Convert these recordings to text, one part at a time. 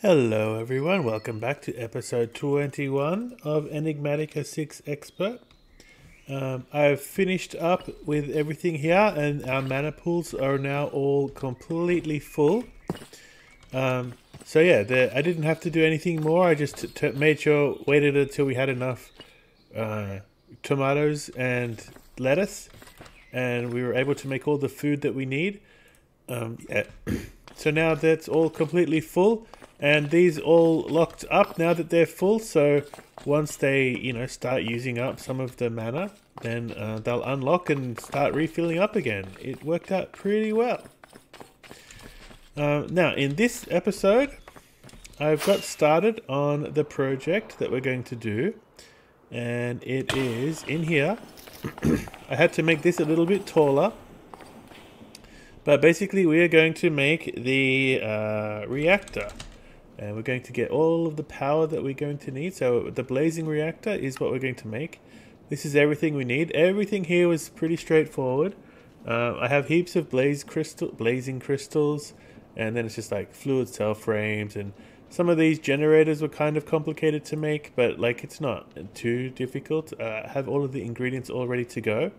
Hello everyone, welcome back to episode 21 of Enigmatica 6 Expert. I've finished up with everything here and our mana pools are now all completely full. So yeah, I didn't have to do anything more. I just waited until we had enough tomatoes and lettuce, and we were able to make all the food that we need. Yeah. So now that's all completely full, and these all locked up now that they're full. So once they, start using up some of the mana, then they'll unlock and start refilling up again. It worked out pretty well. Now in this episode, I've got started on the project that we're going to do, and it is in here. I had to make this a little bit taller. But basically we are going to make the reactor, and we're going to get all of the power that we're going to need. So the blazing reactor is what we're going to make. This is everything we need. Everything here was pretty straightforward. I have heaps of blazing crystals, and then it's just like fluid cell frames, and some of these generators were kind of complicated to make, but like it's not too difficult. I have all of the ingredients all ready to go.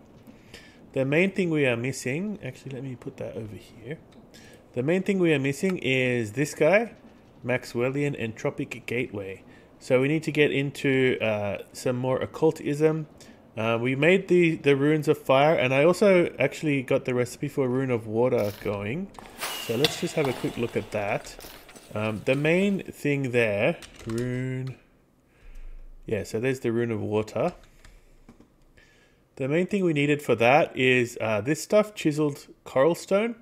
The main thing we are missing, actually let me put that over here. The main thing we are missing is this guy, Maxwellian Entropic Gateway. So we need to get into some more occultism. We made the runes of fire, and I also actually got the recipe for rune of water going. So let's just have a quick look at that. The main thing there, rune, yeah, so there's the rune of water. The main thing we needed for that is this stuff, chiseled coral stone.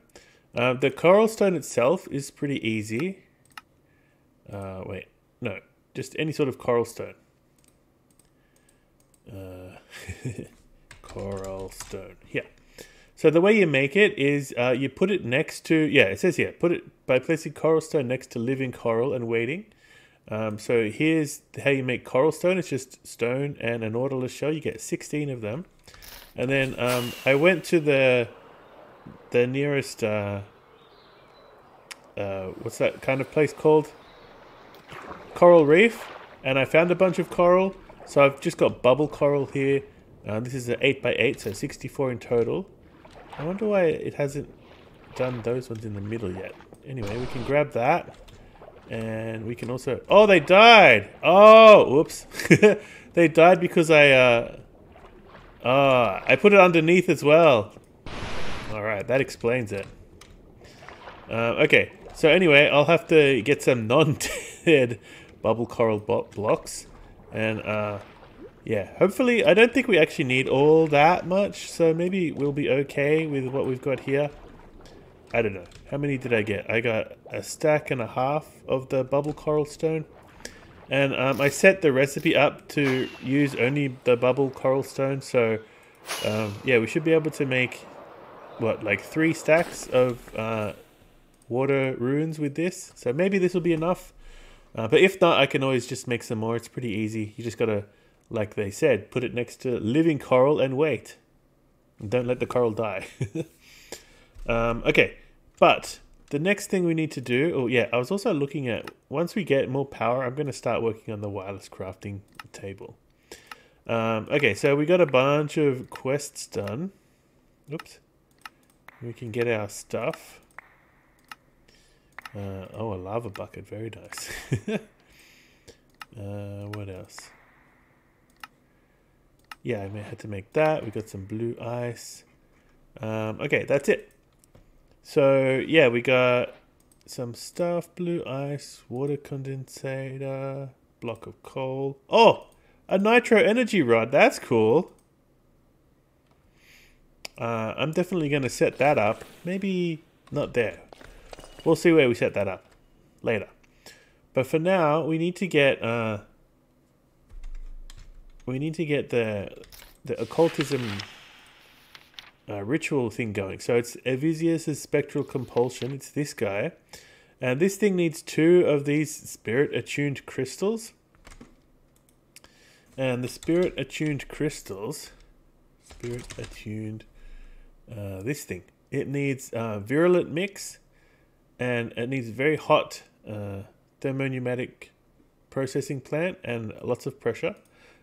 The coral stone itself is pretty easy. Wait, no, just any sort of coral stone. Coral stone, here. So the way you make it is you put it next to, yeah, it says here, put it by placing coral stone next to living coral and waiting. So here's how you make coral stone. It's just stone and an orderless shell. You get 16 of them. And then I went to the nearest, what's that kind of place called? Coral Reef. And I found a bunch of coral. So I've just got bubble coral here. This is an 8x8, so 64 in total. I wonder why it hasn't done those ones in the middle yet. Anyway, we can grab that. And we can also... Oh, they died! Oh, whoops. They died because I put it underneath as well. Alright, that explains it. Okay, so anyway, I'll have to get some non-dead bubble coral blocks. And, yeah, hopefully, I don't think we actually need all that much. So maybe we'll be okay with what we've got here. I don't know. How many did I get? I got a stack and a half of the bubble coral stone. And I set the recipe up to use only the bubble coral stone. So, yeah, we should be able to make, what, like 3 stacks of water runes with this. So maybe this will be enough. But if not, I can always just make some more. It's pretty easy. You just got to, like they said, put it next to living coral and wait. And don't let the coral die. Okay, but the next thing we need to do, oh yeah, I was also looking at, once we get more power, I'm going to start working on the wireless crafting table. Okay, so we got a bunch of quests done. Oops. We can get our stuff. Oh, a lava bucket, very nice. What else? Yeah, I may have to make that. We got some blue ice. Okay, that's it. So, yeah, we got some stuff, blue ice, water condensator, block of coal. Oh, a nitro energy rod. That's cool. I'm definitely going to set that up. Maybe not there. We'll see where we set that up later. But for now, we need to get the occultism ritual thing going. So it's Evisius' spectral compulsion. It's this guy. And this thing needs 2 of these spirit attuned crystals. And the spirit attuned crystals, this thing, it needs virulent mix, and it needs very hot thermopneumatic processing plant and lots of pressure.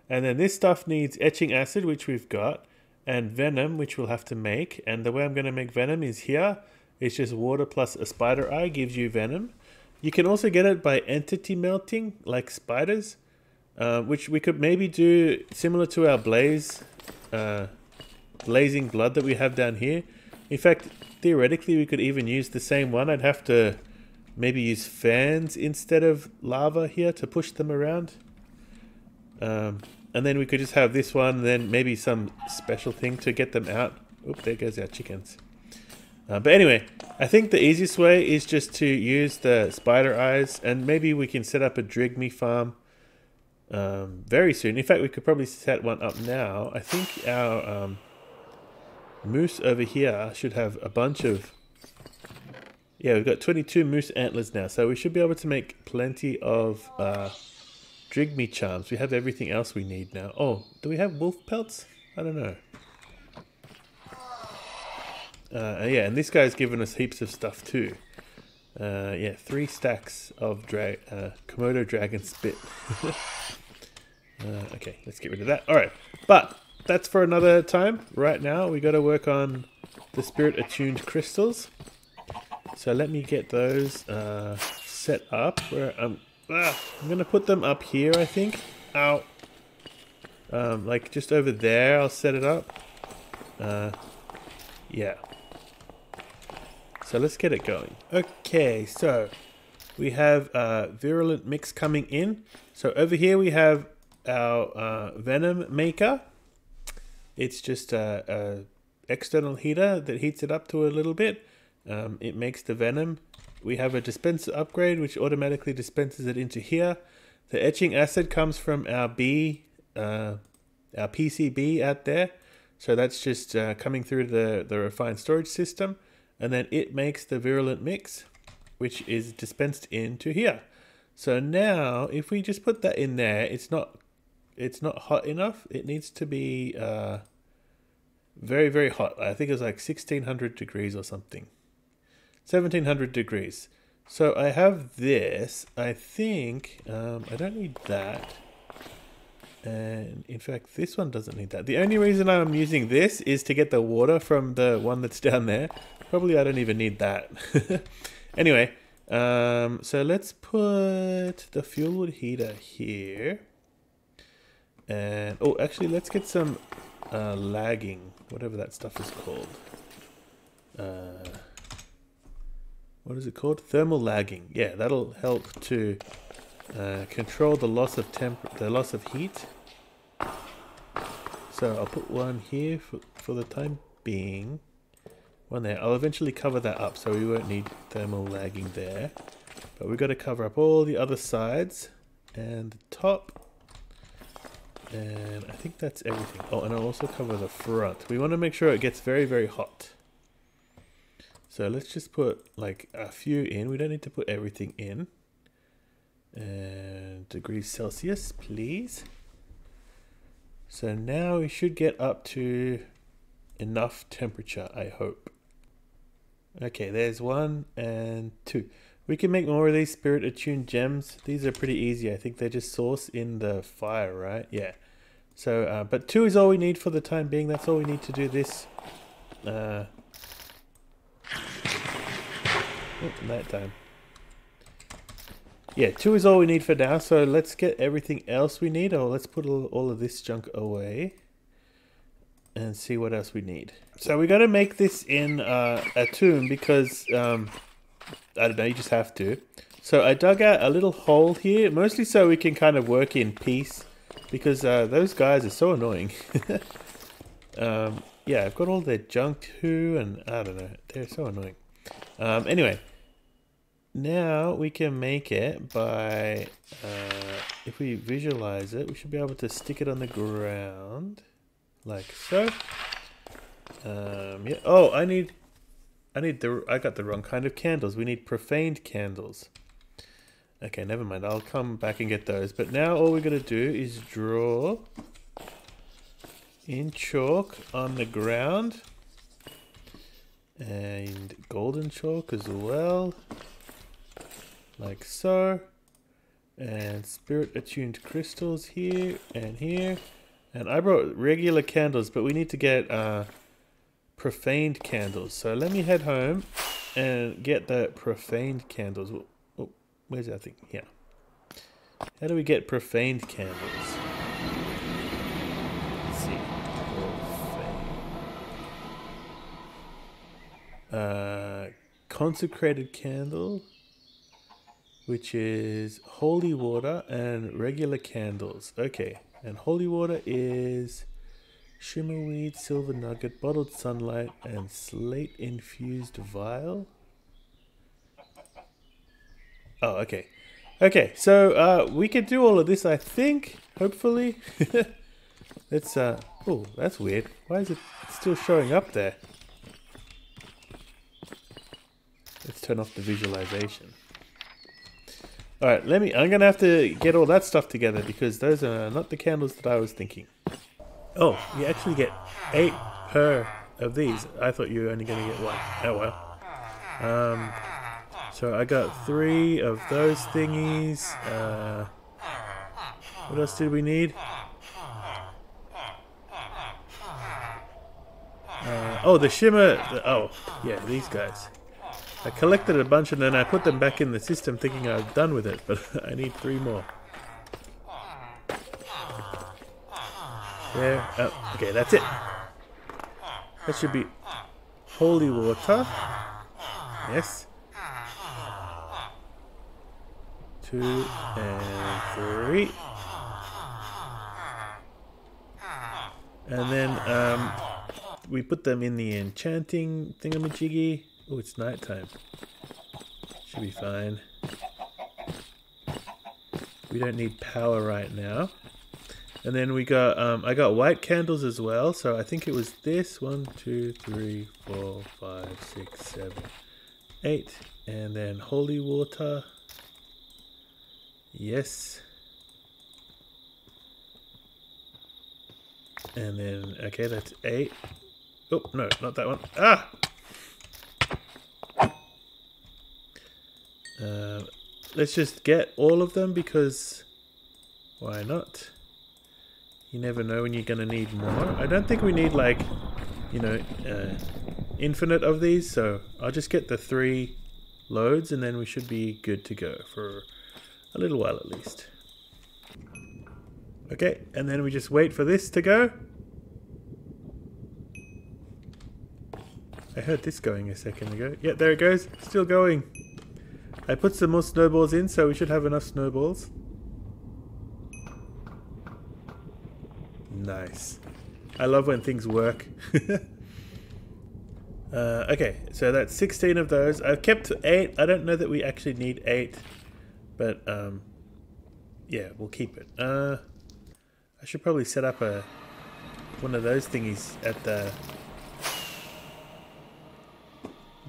And then this stuff needs etching acid, which we've got, and venom, which we'll have to make. And the way I'm going to make venom is here. It's just water plus a spider eye gives you venom. You can also get it by entity melting, like spiders, which we could maybe do similar to our blazing blood that we have down here. In fact, theoretically, we could even use the same one. I'd have to maybe use fans instead of lava here to push them around. And then we could just have this one, then maybe some special thing to get them out. Oop, there goes our chickens. But anyway, I think the easiest way is just to use the spider eyes, and maybe we can set up a Drigme farm very soon. In fact, we could probably set one up now. I think our moose over here should have a bunch of... Yeah, we've got 22 moose antlers now, so we should be able to make plenty of Drigme charms. We have everything else we need now. Oh, do we have wolf pelts? I don't know. Yeah, and this guy's given us heaps of stuff too. Yeah, 3 stacks of Komodo dragon spit. Okay, let's get rid of that. Alright, but that's for another time. Right now, we got to work on the spirit attuned crystals. So let me get those set up. Where I'm going to put them up here, I think. Ow. Like just over there, I'll set it up. Yeah. So let's get it going. Okay, so we have virulent mix coming in. So over here we have our venom maker. It's just a external heater that heats it up to a little bit. It makes the venom. We have a dispenser upgrade which automatically dispenses it into here. The etching acid comes from our PCB out there. So that's just coming through the refined storage system. And then it makes the virulent mix, which is dispensed into here. So now, if we just put that in there, it's not hot enough. It needs to be very, very hot. I think it's like 1600 degrees or something. 1700 degrees. So I have this. I think I don't need that. And in fact, this one doesn't need that. The only reason I'm using this is to get the water from the one that's down there. Probably I don't even need that. Anyway, so let's put the fuel wood heater here. And, oh, actually, let's get some lagging, whatever that stuff is called. What is it called? Thermal lagging. Yeah, that'll help to control the loss of heat. So I'll put one here for the time being. One there. I'll eventually cover that up, so we won't need thermal lagging there. But we've got to cover up all the other sides and the top. And I think that's everything. Oh, and I'll also cover the front. We want to make sure it gets very, very hot. So let's just put like a few in. We don't need to put everything in. And degrees Celsius, please. So now we should get up to enough temperature, I hope. Okay, there's 1 and 2. We can make more of these spirit attuned gems. These are pretty easy. I think they just source in the fire, right? Yeah. So, but 2 is all we need for the time being. That's all we need to do this. That time. Yeah, 2 is all we need for now. So let's get everything else we need. Or let's put all of this junk away. And see what else we need. So we got to make this in a tomb because, I don't know, you just have to. So I dug out a little hole here, mostly so we can kind of work in peace. Because those guys are so annoying. Yeah, I've got all their junk too, and I don't know, they're so annoying. Anyway, now we can make it by, if we visualize it, we should be able to stick it on the ground. Like so. Yeah. Oh, I got the wrong kind of candles. We need profaned candles. Okay, never mind. I'll come back and get those. But now all we're gonna do is draw in chalk on the ground. And golden chalk as well. Like so. And spirit attuned crystals here and here. And I brought regular candles, but we need to get profaned candles. So let me head home and get the profaned candles. Oh, where's that thing? Here. How do we get profaned candles? Let's see. Consecrated candle, which is holy water and regular candles. Okay, and holy water is shimmerweed, silver nugget, bottled sunlight, and slate infused vial. Oh, okay. Okay, so we can do all of this, I think, hopefully. Let's oh, that's weird. Why is it still showing up there? Let's turn off the visualization. Alright, I'm gonna have to get all that stuff together because those are not the candles that I was thinking. Oh, you actually get 8 per of these. I thought you were only gonna get 1. Oh well. So I got 3 of those thingies. What else did we need? Oh, the shimmer. Oh, yeah, these guys. I collected a bunch and then I put them back in the system thinking I was done with it, but I need 3 more. There. Oh, okay, that's it. That should be holy water. Yes. 2 and 3. And then we put them in the enchanting thingamajiggy. Oh, it's nighttime. Should be fine. We don't need power right now. And then we got I got white candles as well, so I think it was this 1, 2, 3, 4, 5, 6, 7, 8, and then holy water. Yes. And then okay, that's 8. Oh no, not that one. Ah. Let's just get all of them because why not? You never know when you're going to need more. I don't think we need like, you know, infinite of these. So I'll just get the 3 loads and then we should be good to go for a little while at least. Okay, and then we just wait for this to go. I heard this going a second ago. Yeah, there it goes. Still going. I put some more snowballs in, so we should have enough snowballs. Nice. I love when things work. Okay, so that's 16 of those. I've kept 8. I don't know that we actually need 8, but yeah, we'll keep it. I should probably set up one of those thingies at the...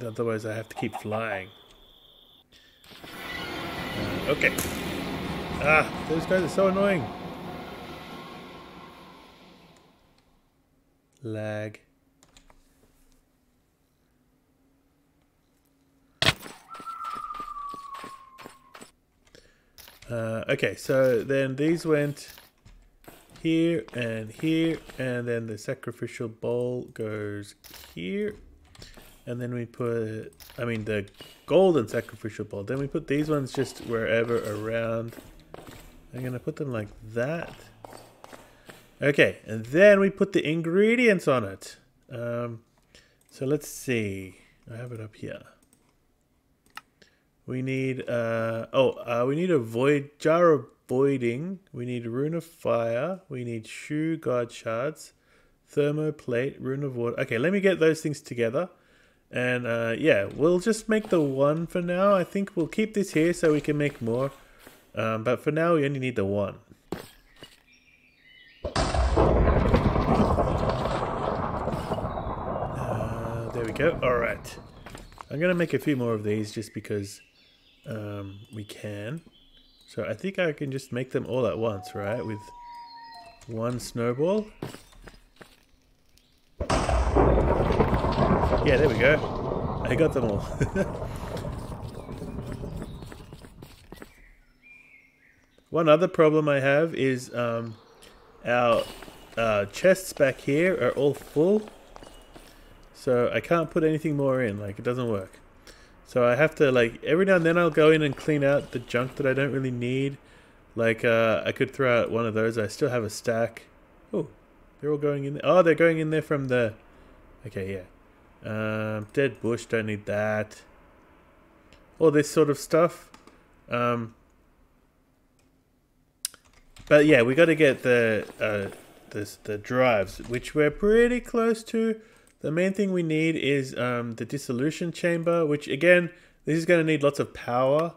Otherwise I have to keep flying. Okay. Ah, those guys are so annoying. Lag. Okay, so then these went here, and then the sacrificial bowl goes here. And then we put, I mean the golden sacrificial bowl. Then we put these ones just wherever around. I'm going to put them like that. Okay, and then we put the ingredients on it. So let's see. I have it up here. We need, we need a jar of voiding. We need rune of fire. We need shoe guard shards, thermoplate, rune of water. Okay, let me get those things together. And yeah, we'll just make the 1 for now. I think we'll keep this here so we can make more. But for now, we only need the 1. There we go. All right. I'm going to make a few more of these just because we can. So I think I can just make them all at once, right? With 1 snowball. Yeah, there we go. I got them all. One other problem I have is our chests back here are all full. So I can't put anything more in, like it doesn't work. So I have to, like, every now and then I'll go in and clean out the junk that I don't really need. Like, I could throw out one of those. I still have a stack. Oh, they're all going in there. Oh, they're going in there from the... Okay, yeah. Dead bush, don't need that. All this sort of stuff. But yeah, we got to get the drives, which we're pretty close to. The main thing we need is the dissolution chamber, which again, this is going to need lots of power.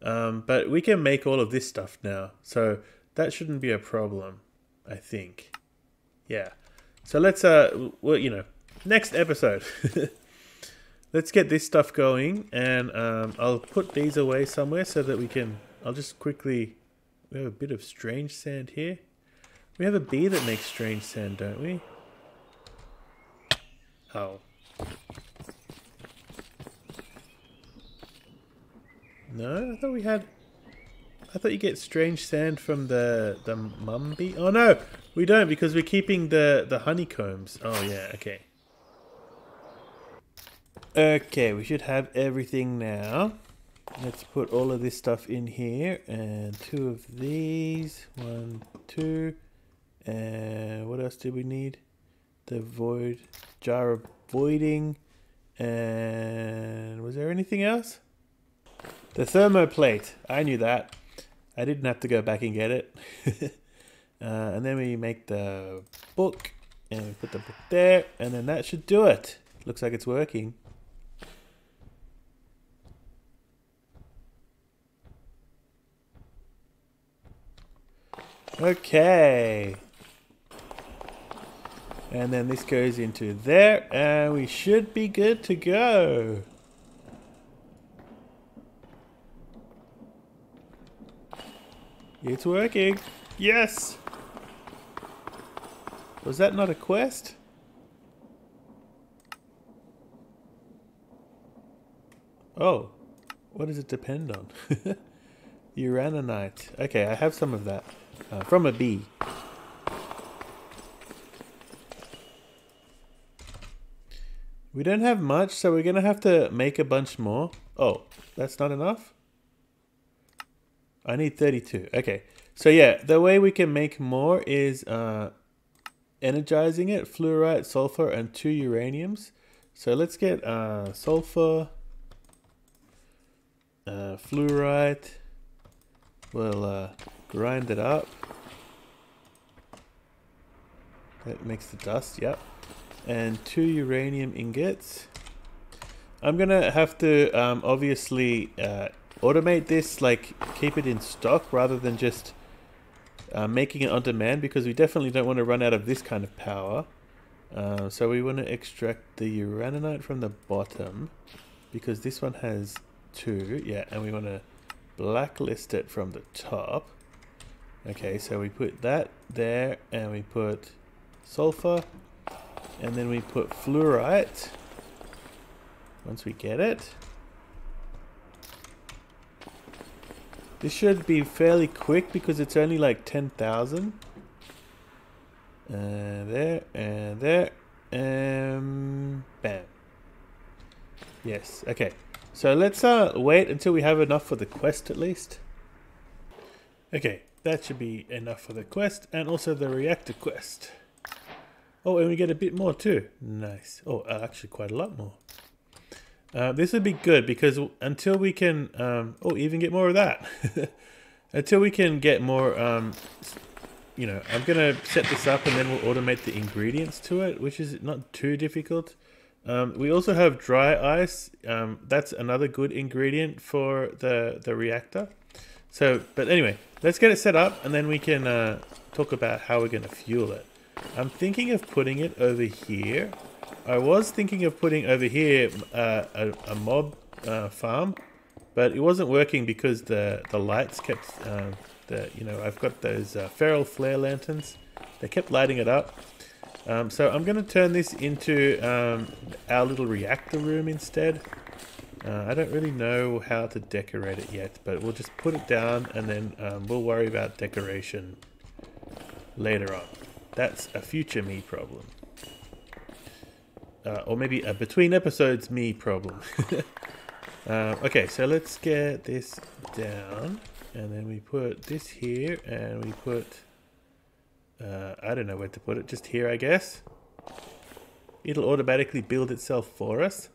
But we can make all of this stuff now. So that shouldn't be a problem, I think. Yeah. So let's, well, you know, next episode. Let's get this stuff going. And I'll put these away somewhere so that we can, I'll just quickly, we have a bit of strange sand here. We have a bee that makes strange sand, don't we? Oh. No, I thought we had... I thought you get strange sand from the mum bee. Oh no, we don't because we're keeping the honeycombs. Oh yeah, okay. Okay, we should have everything now. Let's put all of this stuff in here and 2 of these. 1, 2. And what else do we need? The void jar of voiding. And was there anything else? The thermoplate. I knew that. I didn't have to go back and get it. And then we make the book and we put the book there and then that should do it. Looks like it's working. Okay. And then this goes into there and we should be good to go. It's working. Yes. Was that not a quest? Oh. What does it depend on? Uraninite. Okay, I have some of that. From a bee. We don't have much, so we're going to have to make a bunch more. Oh, that's not enough? I need 32. Okay. So yeah, the way we can make more is energizing it. Fluorite, sulfur, and 2 uraniums. So let's get sulfur, fluorite. We'll grind it up. That makes the dust, yep. And 2 uranium ingots. I'm gonna have to obviously automate this, like keep it in stock rather than just making it on demand, because we definitely don't want to run out of this kind of power. So we want to extract the uraninite from the bottom because this one has 2, yeah, and we want to blacklist it from the top. Okay, so we put that there and we put sulfur and then we put fluorite once we get it. This should be fairly quick because it's only like 10,000. There and there. Bam. Yes, okay. So let's wait until we have enough for the quest at least. Okay, that should be enough for the quest and also the reactor quest. Oh, and we get a bit more too. Nice. Oh, actually quite a lot more. This would be good because until we can, oh, even get more of that. Until we can get more, you know, I'm going to set this up and then we'll automate the ingredients to it, which is not too difficult. We also have dry ice. That's another good ingredient for the reactor. So, but anyway, let's get it set up and then we can talk about how we're going to fuel it. I'm thinking of putting it over here. I was thinking of putting over here a mob farm, but it wasn't working because the lights kept, you know, I've got those feral flare lanterns. They kept lighting it up. So I'm going to turn this into our little reactor room instead. I don't really know how to decorate it yet, but we'll just put it down and then we'll worry about decoration later on. That's a future me problem. Or maybe a between episodes me problem. Okay, so let's get this down. And then we put this here and we put... I don't know where to put it. Just here, I guess. It'll automatically build itself for us.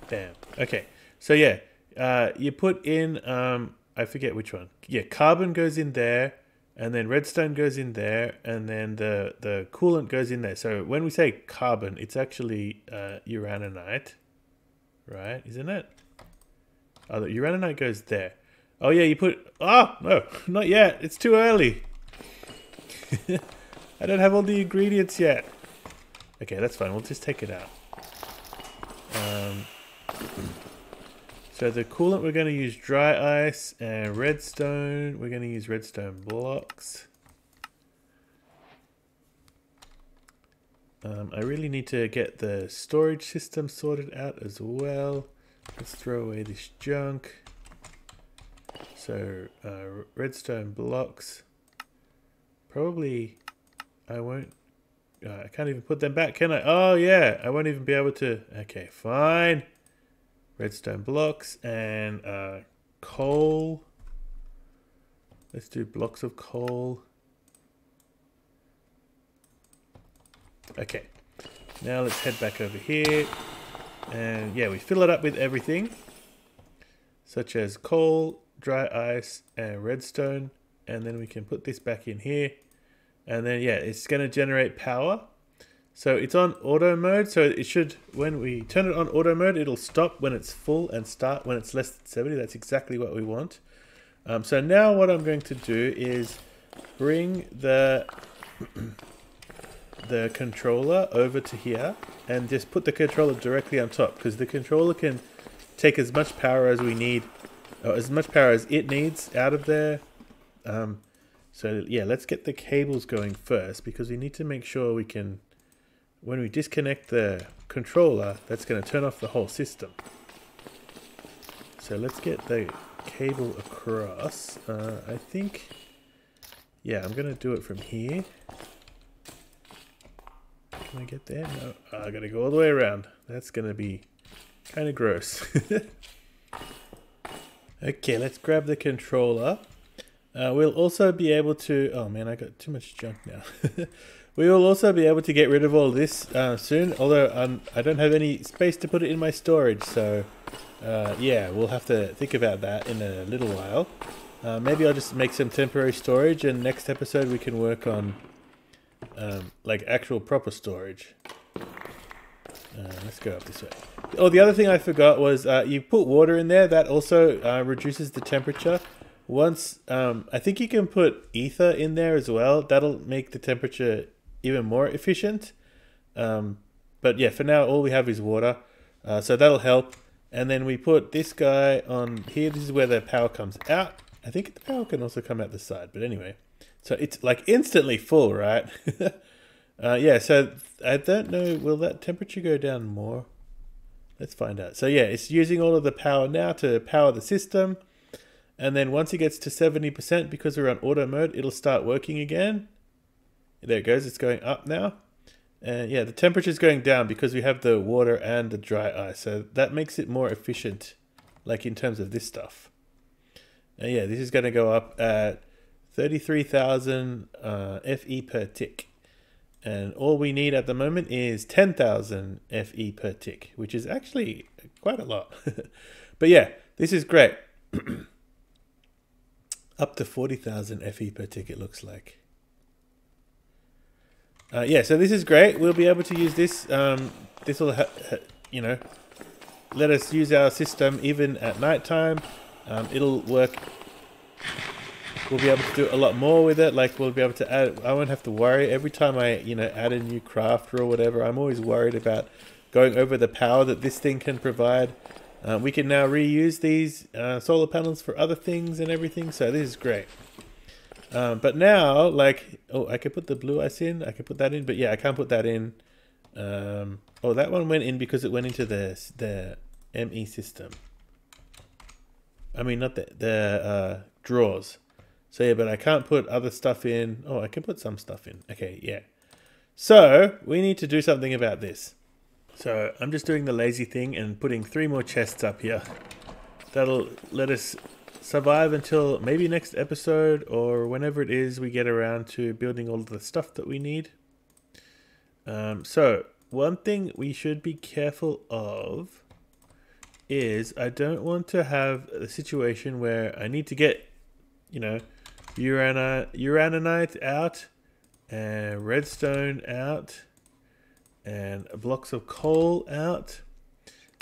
Bam. Okay. So yeah, you put in, I forget which one. Yeah, carbon goes in there, and then redstone goes in there, and then the coolant goes in there. So when we say carbon, it's actually uraninite, right? Isn't it? Oh, the uraninite goes there. Oh yeah, you put... Oh, no, not yet. It's too early. I don't have all the ingredients yet. Okay, that's fine. We'll just take it out. So the coolant, we're going to use dry ice, and redstone, we're going to use redstone blocks. I really need to get the storage system sorted out as well. Let's throw away this junk. So redstone blocks. Probably I won't... I can't even put them back, can I? Oh yeah, I won't even be able to... Okay, fine. Redstone blocks and coal. Let's do blocks of coal. Okay, now let's head back over here. And yeah, we fill it up with everything, such as coal, dry ice, and redstone. And then we can put this back in here. And then yeah, it's going to generate power. So it's on auto mode, so it should, when we turn it on auto mode, it'll stop when it's full and start when it's less than 70. That's exactly what we want. So now what I'm going to do is bring the controller over to here and just put the controller directly on top, because the controller can take as much power as we need, or as much power as it needs out of there. So yeah, let's get the cables going first, because we need to make sure we can... When we disconnect the controller, that's going to turn off the whole system. So let's get the cable across. I think, yeah, I'm going to do it from here. Can I get there? No, I got to go all the way around. That's going to be kind of gross. Okay, let's grab the controller. We'll also be able to... Oh man, I got too much junk now. We will also be able to get rid of all this soon, although I don't have any space to put it in my storage, so yeah, we'll have to think about that in a little while. Maybe I'll just make some temporary storage, and next episode we can work on like actual proper storage. Let's go up this way. Oh, the other thing I forgot was you put water in there. That also reduces the temperature. Once, I think you can put ether in there as well. That'll make the temperature even more efficient. But yeah, for now, all we have is water. So that'll help. And then we put this guy on here. This is where the power comes out. I think the power can also come out the side. But anyway, so it's like instantly full, right? Yeah, so I don't know. Will that temperature go down more? Let's find out. So yeah, it's using all of the power now to power the system. And then once it gets to 70%, because we're on auto mode, it'll start working again. There it goes. It's going up now. And yeah, the temperature is going down because we have the water and the dry ice. So that makes it more efficient, like in terms of this stuff. And yeah, this is going to go up at 33,000 FE per tick. And all we need at the moment is 10,000 FE per tick, which is actually quite a lot. But yeah, this is great. Up to 40,000 FE per tick, it looks like. Yeah, so this is great. We'll be able to use this. This will, you know, let us use our system even at nighttime. It'll work. We'll be able to do a lot more with it. Like we'll be able to add. I won't have to worry every time I, add a new crafter or whatever. I'm always worried about going over the power that this thing can provide. We can now reuse these solar panels for other things and everything. So this is great. But now, like, oh, I could put the blue ice in. I could put that in, but yeah, I can't put that in. Oh, that one went in because it went into the ME system. I mean, not the drawers. So yeah, but I can't put other stuff in. Oh, I can put some stuff in. Okay, yeah. So we need to do something about this. So I'm just doing the lazy thing and putting 3 more chests up here. That'll let us survive until maybe next episode or whenever it is we get around to building all of the stuff that we need. So one thing we should be careful of is I don't want to have a situation where I need to get, you know, uraninite out and redstone out and blocks of coal out,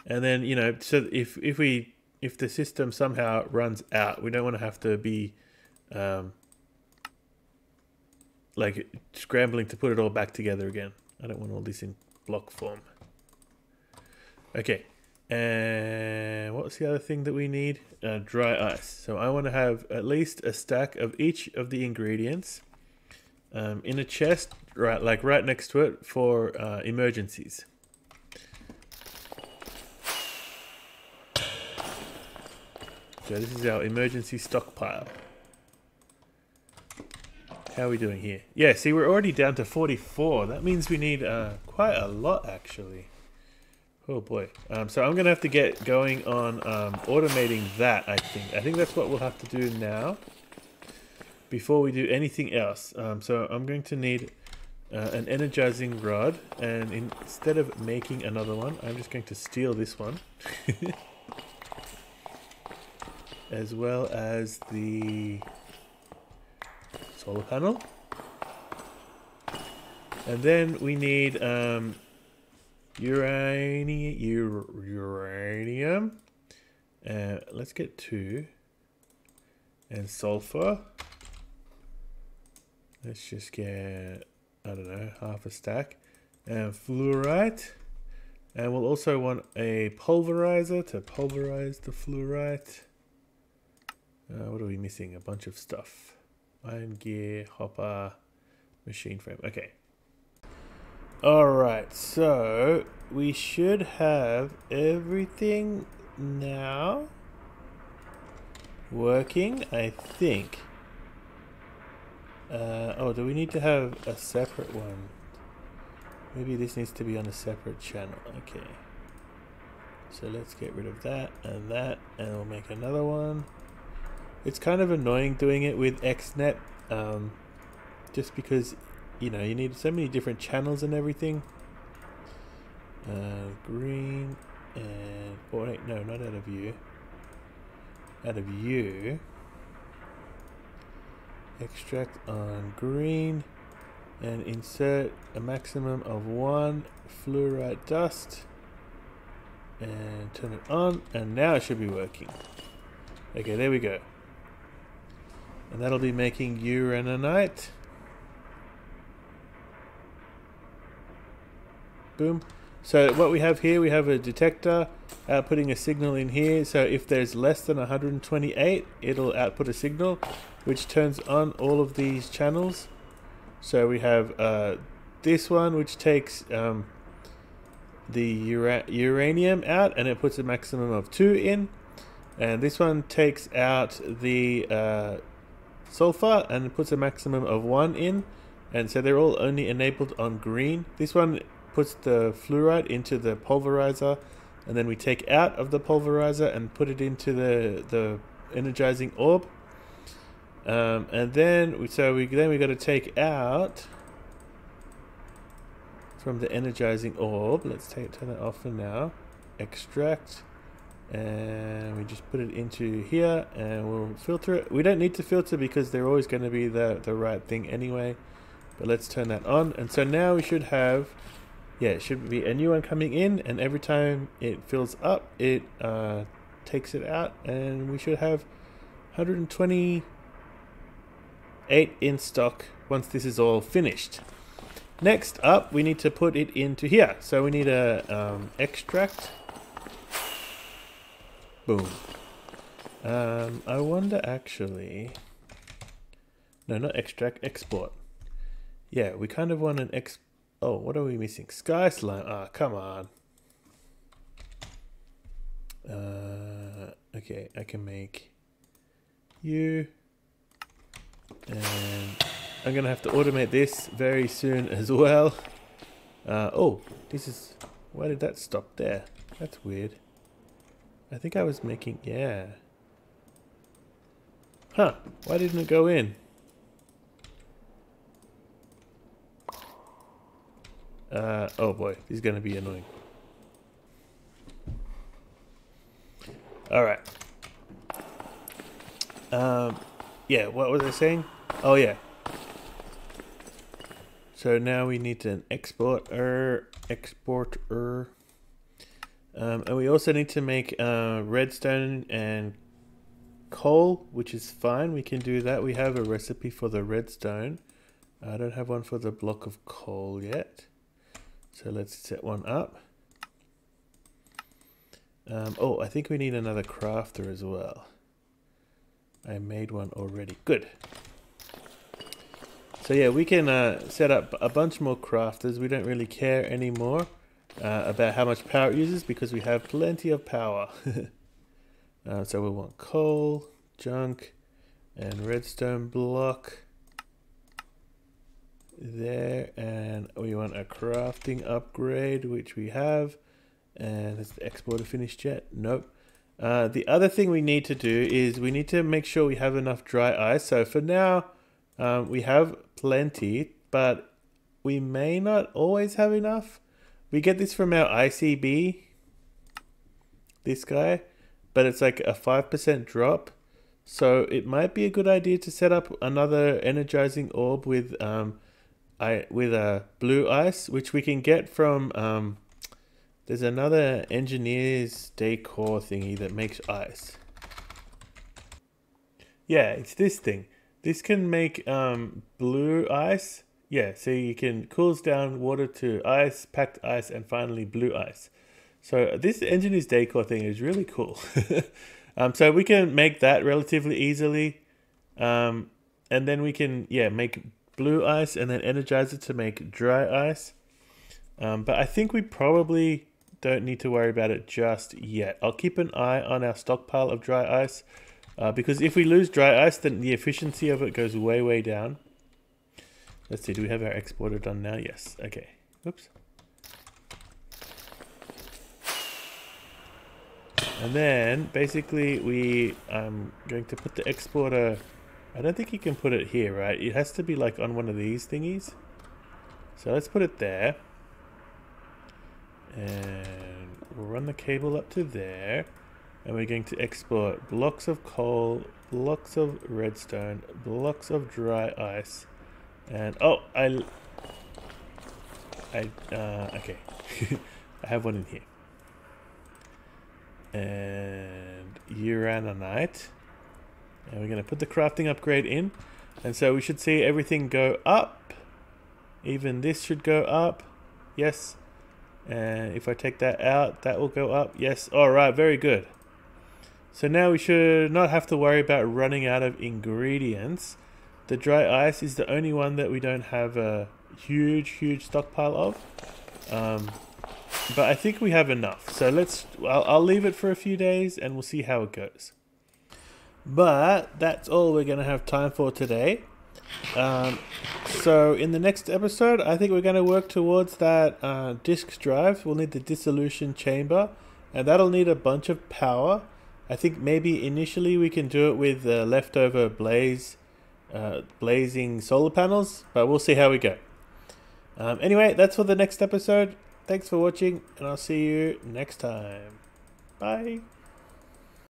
and then, you know, so if the system somehow runs out, we don't want to have to be like scrambling to put it all back together again. I don't want all this in block form. Okay, and what's the other thing that we need? Dry ice. So I want to have at least a stack of each of the ingredients in a chest, right next to it for emergencies. So this is our emergency stockpile. How are we doing here? Yeah, see, we're already down to 44. That means we need quite a lot, actually. Oh boy. So I'm going to have to get going on automating that, I think. I think that's what we'll have to do now before we do anything else. So I'm going to need an energizing rod, and instead of making another one, I'm just going to steal this one. As well as the solar panel. And then we need uranium. Let's get 2. And sulfur. Let's just get, I don't know, half a stack. And fluorite. And we'll also want a pulverizer to pulverize the fluorite. What are we missing? A bunch of stuff. Iron gear, hopper, machine frame. Okay. Alright, so we should have everything now working, I think. Oh, do we need to have a separate one? Maybe this needs to be on a separate channel. Okay. So let's get rid of that, and we'll make another one. It's kind of annoying doing it with XNet, just because, you know, you need so many different channels and everything. Green and, oh wait, no, not out of you. Out of you. Extract on green and insert a maximum of 1 fluorite dust and turn it on, and now it should be working. Okay, there we go. And that'll be making uraninite. Boom. So what we have here, we have a detector outputting a signal in here. So if there's less than 128, it'll output a signal, which turns on all of these channels. So we have this one, which takes the uranium out, and it puts a maximum of 2 in. And this one takes out the sulfur and puts a maximum of 1 in. And so they're all only enabled on green. This one puts the fluorite into the pulverizer, and then we take out of the pulverizer and put it into the energizing orb. And then we got to take out from the energizing orb. Let's turn that off for now. Extract, and we just put it into here, and we'll filter it. We don't need to filter because they're always going to be the right thing anyway. But let's turn that on, and so now we should have, yeah, it should be a new one coming in, and every time it fills up, it takes it out, and we should have 128 in stock once this is all finished. Next up, we need to put it into here. So we need a extract. Boom. I wonder actually, No, not extract, export. Yeah, we kind of want an oh, what are we missing? Sky slime. Ah, come on. Okay, I can make you. And I'm going to have to automate this very soon as well. Oh, this is... Why did that stop there? That's weird. I think I was making... Yeah. Huh. Why didn't it go in? Oh boy. This is going to be annoying. Alright. Yeah, what was I saying? Oh yeah. So now we need an exporter. And we also need to make redstone and coal, which is fine. We can do that. We have a recipe for the redstone. I don't have one for the block of coal yet. So let's set one up. Oh, I think we need another crafter as well. I made one already. Good. So yeah, we can set up a bunch more crafters. We don't really care anymore about how much power it uses because we have plenty of power. So we want coal, junk, and redstone block there. And we want a crafting upgrade, which we have. And has the exporter finished yet? Nope. The other thing we need to do is we need to make sure we have enough dry ice. So for now, we have plenty, but we may not always have enough. We get this from our ICB, this guy, but it's like a 5% drop. So it might be a good idea to set up another energizing orb with blue ice, which we can get from there's another engineer's decor thingy that makes ice. Yeah, it's this thing. This can make blue ice. Yeah, so you can cools down water to ice, packed ice, and finally blue ice. So this engineer's decor thing is really cool. So we can make that relatively easily. And then we can, yeah, make blue ice and then energize it to make dry ice. But I think we probably don't need to worry about it just yet. I'll keep an eye on our stockpile of dry ice. Because if we lose dry ice, then the efficiency of it goes way, way down. Let's see, do we have our exporter done now? Yes, okay. Oops. And then, basically, I'm going to put the exporter... I don't think you can put it here, right? It has to be like on one of these thingies. So let's put it there. And we'll run the cable up to there. And we're going to export blocks of coal, blocks of redstone, blocks of dry ice, and oh, okay, I have one in here, and uraninite, and we're going to put the crafting upgrade in, and so we should see everything go up. Even this should go up, yes, and if I take that out, that will go up, yes. All right, very good. So now we should not have to worry about running out of ingredients. The dry ice is the only one that we don't have a huge stockpile of. But I think we have enough. So I'll leave it for a few days and we'll see how it goes. But that's all we're going to have time for today. So in the next episode, I think we're going to work towards that disk drive. We'll need the dissolution chamber, and that'll need a bunch of power. I think maybe initially we can do it with leftover blazing solar panels, but we'll see how we go. Anyway, that's for the next episode. Thanks for watching, and I'll see you next time. Bye.